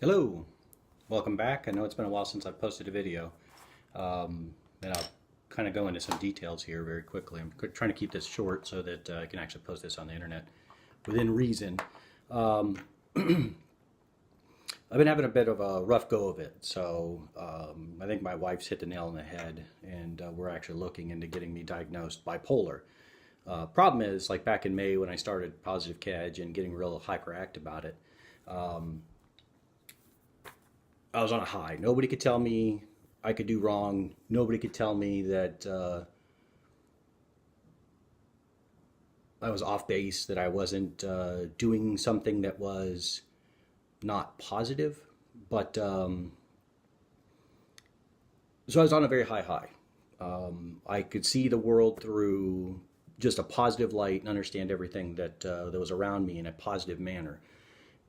Hello, welcome back. I know it's been a while since I've posted a video, and I'll kind of go into some details here very quickly. I'm trying to keep this short so that I can actually post this on the internet within reason. Um, I've been having a bit of a rough go of it, so I think my wife's hit the nail on the head, and we're actually looking into getting me diagnosed bipolar. Problem is, like back in May when I started Positive Kedge and getting real hyperactive about it, um, I was on a high. Nobody could tell me I could do wrong. Nobody could tell me that I was off base, that I wasn't doing something that was not positive. But so I was on a very high. I could see the world through just a positive light and understand everything that was around me in a positive manner.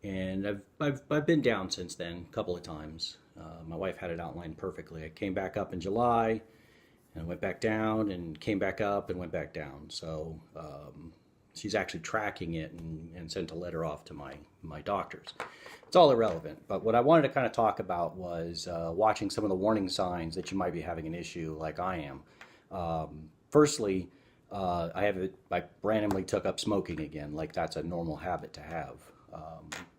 And I've been down since then a couple of times. My wife had it outlined perfectly. I came back up in July, and I went back down, and came back up, and went back down. So she's actually tracking it and sent a letter off to my doctors. It's all irrelevant. But what I wanted to kind of talk about was watching some of the warning signs that you might be having an issue like I am. Firstly, I randomly took up smoking again, like that's a normal habit to have.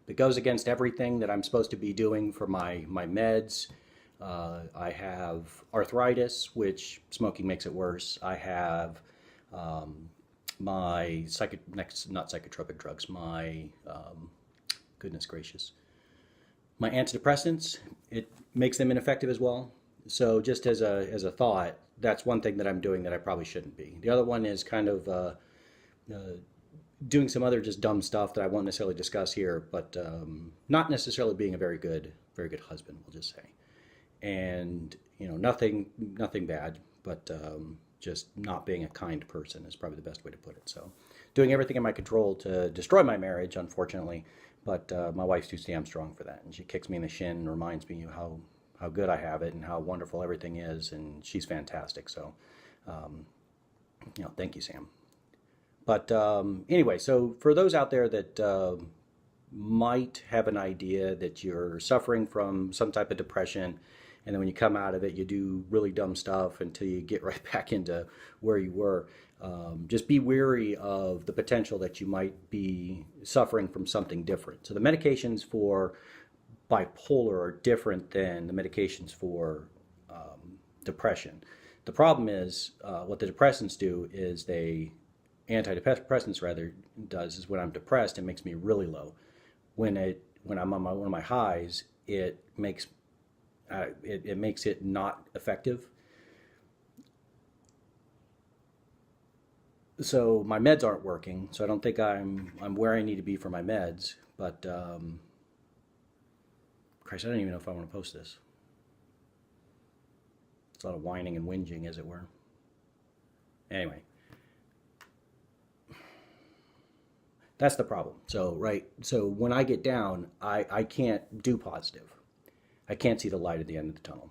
It goes against everything that I'm supposed to be doing for my meds. I have arthritis, which smoking makes it worse. I have not psychotropic drugs, goodness gracious, my antidepressants. It makes them ineffective as well. So just as a thought, that's one thing that I'm doing that I probably shouldn't be. The other one is kind of doing some other just dumb stuff that I won't necessarily discuss here, but not necessarily being a very good husband, we'll just say. And nothing bad, but just not being a kind person is probably the best way to put it. So, doing everything in my control to destroy my marriage, unfortunately, but my wife's too damn strong for that, and she kicks me in the shin and reminds me how good I have it and how wonderful everything is, and she's fantastic. So, thank you, Sam. But anyway, so for those out there that might have an idea that you're suffering from some type of depression, and then when you come out of it, you do really dumb stuff until you get right back into where you were, just be wary of the potential that you might be suffering from something different. So the medications for bipolar are different than the medications for depression. The problem is what the depressants do is antidepressants rather does is when I'm depressed, it makes me really low. When I'm on one of my highs, it makes it not effective. So my meds aren't working. So I don't think I'm where I need to be for my meds. But Christ, I don't even know if I want to post this. It's a lot of whining and whinging, as it were. Anyway. That's the problem. So when I get down, I can't do positive. I can't see the light at the end of the tunnel.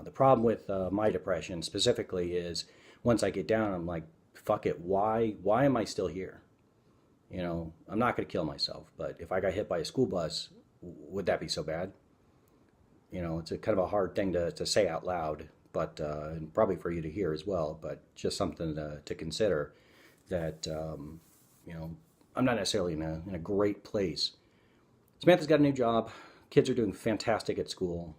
The problem with my depression specifically is once I get down, I'm like, fuck it. Why am I still here? I'm not going to kill myself, but if I got hit by a school bus, would that be so bad? It's a kind of a hard thing to say out loud, but and probably for you to hear as well, but just something to consider that, I'm not necessarily in a great place. Samantha's got a new job. Kids are doing fantastic at school.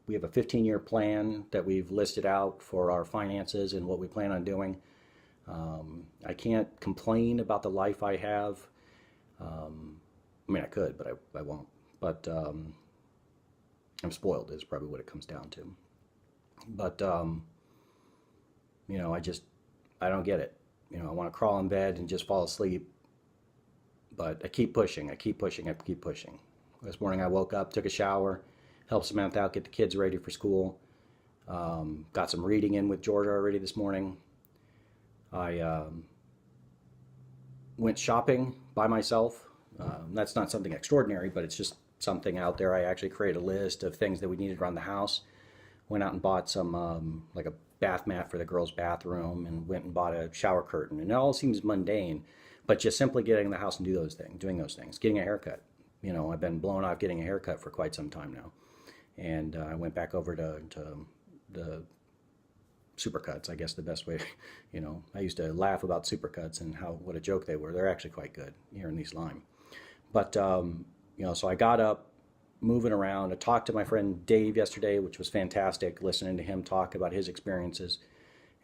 We have a 15-year plan that we've listed out for our finances and what we plan on doing. I can't complain about the life I have. I could, but I won't. But I'm spoiled is probably what it comes down to. But, I don't get it. I want to crawl in bed and just fall asleep. But I keep pushing. This morning I woke up, took a shower, helped Samantha out, get the kids ready for school. Got some reading in with Georgia already this morning. I went shopping by myself. That's not something extraordinary, but it's just something out there. I actually created a list of things that we needed around the house. Went out and bought some, like a bath mat for the girls' bathroom, and went and bought a shower curtain. And it all seems mundane. But just simply getting in the house and doing those things, getting a haircut. I've been blown off getting a haircut for quite some time now. And I went back over to the supercuts, I guess the best way. I used to laugh about supercuts and what a joke they were. They're actually quite good here in East Lyme. But, so I got up, moving around. I talked to my friend Dave yesterday, which was fantastic, listening to him talk about his experiences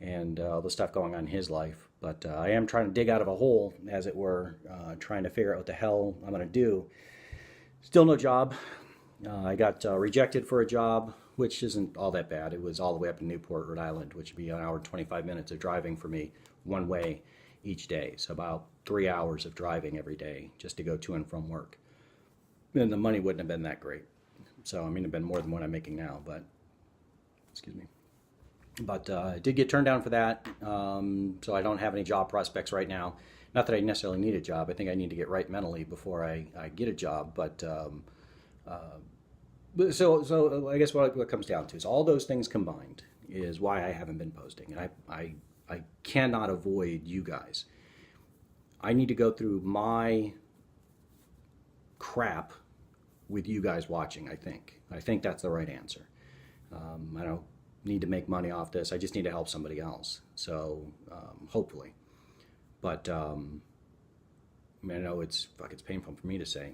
and all the stuff going on in his life. But I am trying to dig out of a hole, as it were, trying to figure out what the hell I'm going to do. Still no job. I got rejected for a job, which isn't all that bad. It was all the way up in Newport, Rhode Island, which would be an hour and 25 minutes of driving for me one way each day. So about 3 hours of driving every day just to go to and from work. And the money wouldn't have been that great. So, I mean, it'd been more than what I'm making now, but, excuse me. But I did get turned down for that, so I don't have any job prospects right now. Not that I necessarily need a job. I think I need to get right mentally before I get a job. But so I guess what it comes down to is all those things combined is why I haven't been posting. And I cannot avoid you guys. I need to go through my crap with you guys watching, I think. I think that's the right answer. I don't need to make money off this. I just need to help somebody else. So hopefully. But I know it's painful for me to say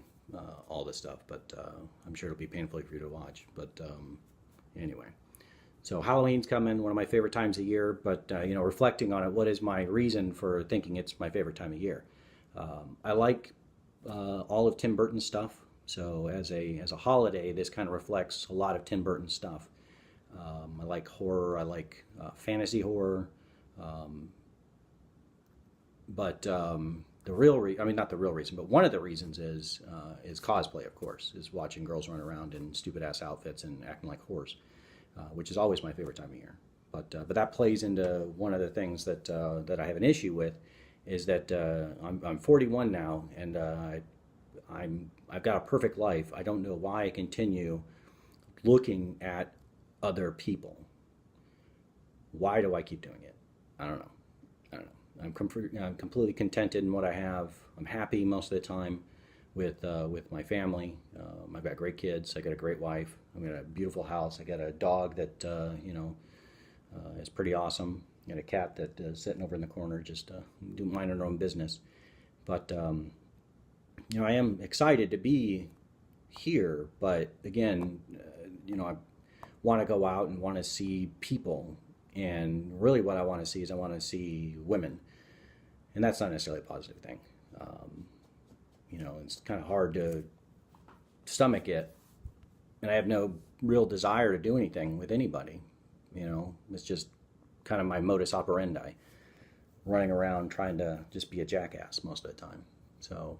all this stuff, but I'm sure it'll be painful for you to watch. But anyway, so Halloween's coming, one of my favorite times of year. But reflecting on it, what is my reason for thinking it's my favorite time of year? I like all of Tim Burton's stuff. So as a holiday, this kind of reflects a lot of Tim Burton's stuff. I like horror. I like fantasy horror. But the real not the real reason, but one of the reasons is cosplay, of course, is watching girls run around in stupid ass outfits and acting like whores, which is always my favorite time of year. But that plays into one of the things that I have an issue with, is that I'm 41 now, and I've got a perfect life. I don't know why I continue looking at other people. Why do I keep doing it? I don't know. I'm completely contented in what I have. I'm happy most of the time with my family. I've got great kids. I got a great wife. I've got a beautiful house. I got a dog that is pretty awesome. I got a cat that is sitting over in the corner, just minding her own business. But I am excited to be here. But again, I want to go out and want to see people. And really what I want to see is I want to see women. And that's not necessarily a positive thing. It's kind of hard to stomach it. And I have no real desire to do anything with anybody. It's just kind of my modus operandi. Running around trying to just be a jackass most of the time. So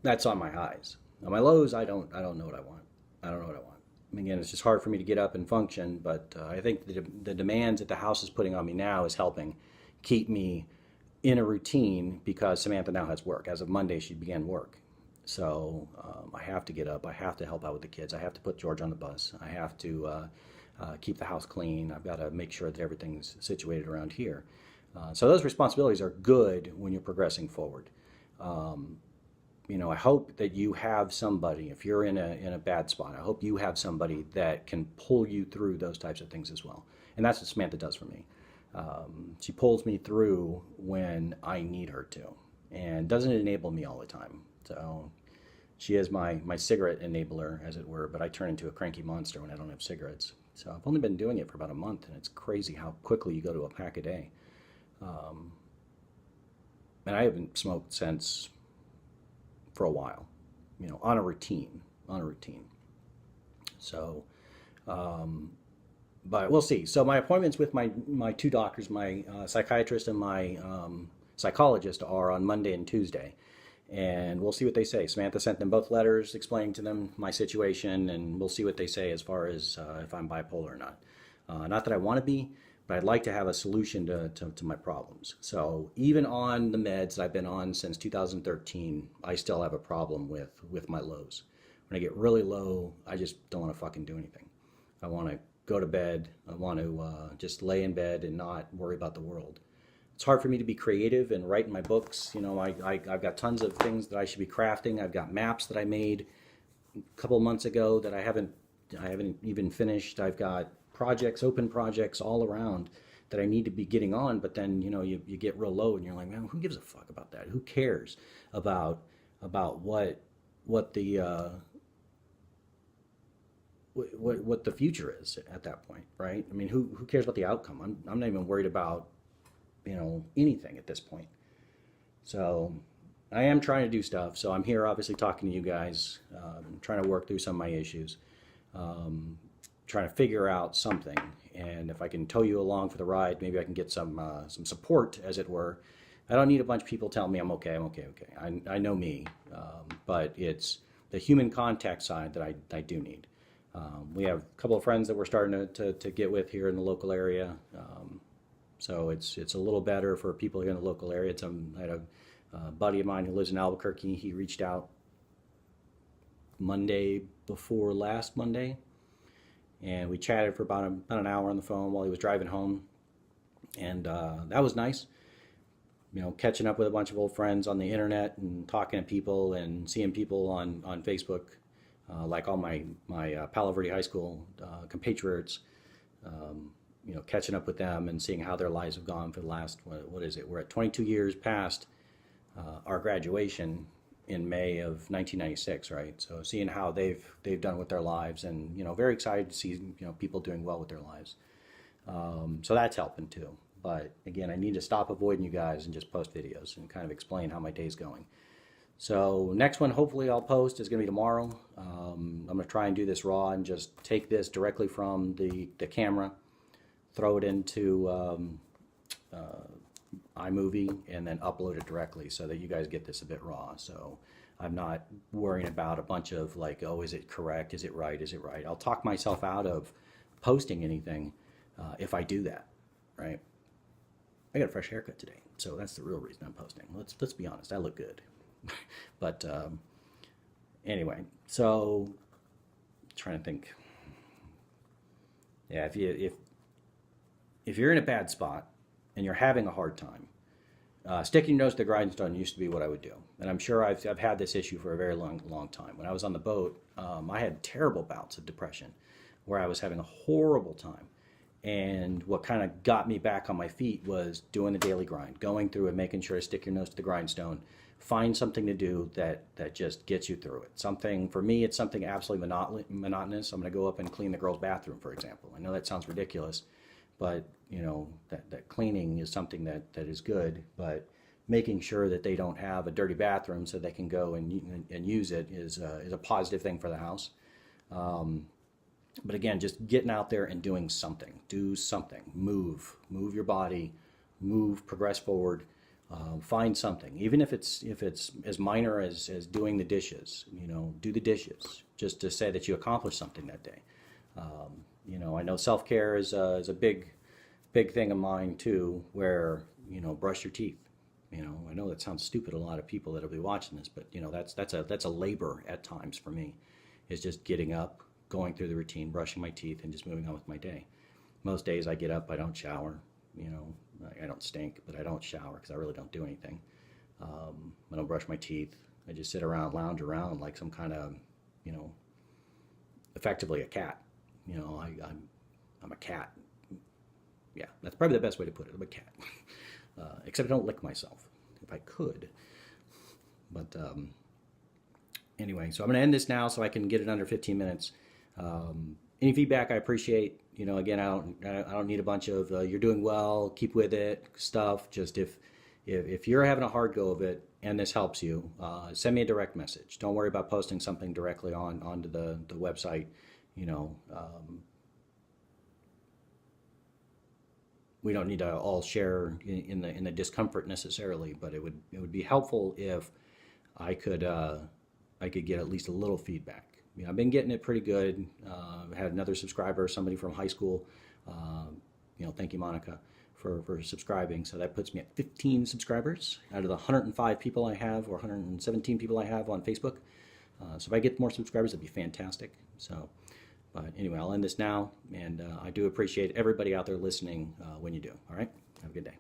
that's on my highs. On my lows, I don't know what I want. I don't know what I want. Again, it's just hard for me to get up and function, but I think the demands that the house is putting on me now is helping keep me in a routine, because Samantha now has work. As of Monday, she began work. So I have to get up. I have to help out with the kids. I have to put George on the bus. I have to keep the house clean. I've got to make sure that everything's situated around here. So those responsibilities are good when you're progressing forward. I hope that you have somebody, if you're in a bad spot, I hope you have somebody that can pull you through those types of things as well. And that's what Samantha does for me. She pulls me through when I need her to, and doesn't enable me all the time. So she is my cigarette enabler, as it were, but I turn into a cranky monster when I don't have cigarettes. So I've only been doing it for about a month, and it's crazy how quickly you go to a pack a day. And I haven't smoked since for a while, on a routine. So, but we'll see. So my appointments with my two doctors, my psychiatrist and my psychologist, are on Monday and Tuesday. And we'll see what they say. Samantha sent them both letters explaining to them my situation, and we'll see what they say as far as if I'm bipolar or not. Not that I want to be, but I'd like to have a solution to my problems. So even on the meds that I've been on since 2013, I still have a problem with my lows. When I get really low, I just don't want to fucking do anything. I want to go to bed. I want to just lay in bed and not worry about the world. it's hard for me to be creative and write in my books. I've got tons of things that I should be crafting. I've got maps that I made a couple of months ago that I haven't even finished. I've got projects, open projects all around that I need to be getting on, but then you get real low and you're like, man, who gives a fuck about that? Who cares about what the what the future is at that point, right? I mean, who cares about the outcome? I'm not even worried about anything at this point. So I am trying to do stuff. So I'm here obviously talking to you guys, trying to work through some of my issues, trying to figure out something. And if I can tow you along for the ride, maybe I can get some support, as it were. I don't need a bunch of people telling me I'm okay. I know me, but it's the human contact side that I do need. We have a couple of friends that we're starting to get with here in the local area. So it's a little better for people here in the local area. I had a buddy of mine who lives in Albuquerque. He reached out Monday before last Monday, and we chatted for about an hour on the phone while he was driving home, and that was nice. Catching up with a bunch of old friends on the internet and talking to people and seeing people on Facebook, like all my Palo Verde High School compatriots. Catching up with them and seeing how their lives have gone for the last, what is it? We're at 22 years past our graduation in May of 1996, right? So seeing how they've done with their lives, and very excited to see people doing well with their lives. So that's helping too. But again, I need to stop avoiding you guys and just post videos and kind of explain how my day's going. So next one, hopefully I'll post, is going to be tomorrow. I'm going to try and do this raw and just take this directly from the camera, throw it into iMovie, and then upload it directly so that you guys get this a bit raw. So I'm not worrying about a bunch of like, oh, is it correct? Is it right? Is it right? I'll talk myself out of posting anything if I do that, right? I got a fresh haircut today, so that's the real reason I'm posting. Let's be honest, I look good. But anyway, so trying to think. Yeah, if you're in a bad spot and you're having a hard time, sticking your nose to the grindstone used to be what I would do, and I'm sure I've had this issue for a very long time. When I was on the boat, I had terrible bouts of depression, where I was having a horrible time. And what kind of got me back on my feet was doing the daily grind, going through and making sure to stick your nose to the grindstone, find something to do that just gets you through it. Something, for me, it's something absolutely monotonous. I'm going to go up and clean the girls' bathroom, for example. I know that sounds ridiculous, but that cleaning is something that is good, but making sure that they don't have a dirty bathroom so they can go and use it is a positive thing for the house. But again, just getting out there and doing something. Do something. Move your body. Move. Progress forward. Find something, even if it's as minor as doing the dishes. Do the dishes just to say that you accomplished something that day. I know self-care is a big thing of mine too. Where brush your teeth. I know that sounds stupid to a lot of people that'll be watching this, but that's a labor at times for me. Is just getting up, going through the routine, brushing my teeth, and just moving on with my day. Most days I get up, I don't shower. I don't stink, but I don't shower because I really don't do anything. I don't brush my teeth. I just sit around, lounge around like some kind of, effectively a cat. I'm a cat. Yeah, that's probably the best way to put it. I'm a cat. Except I don't lick myself. If I could. But anyway, so I'm going to end this now so I can get it under 15 minutes. Any feedback I appreciate. Again, I don't need a bunch of you're doing well, keep with it stuff. Just if you're having a hard go of it and this helps you, send me a direct message. Don't worry about posting something directly onto the website. We don't need to all share in the discomfort necessarily, but it would be helpful if I could get at least a little feedback. I've been getting it pretty good. I had another subscriber, somebody from high school. Thank you, Monica, for subscribing. So that puts me at 15 subscribers out of the 105 people I have, or 117 people I have on Facebook. So if I get more subscribers, that'd be fantastic. But anyway, I'll end this now, and I do appreciate everybody out there listening when you do. All right, have a good day.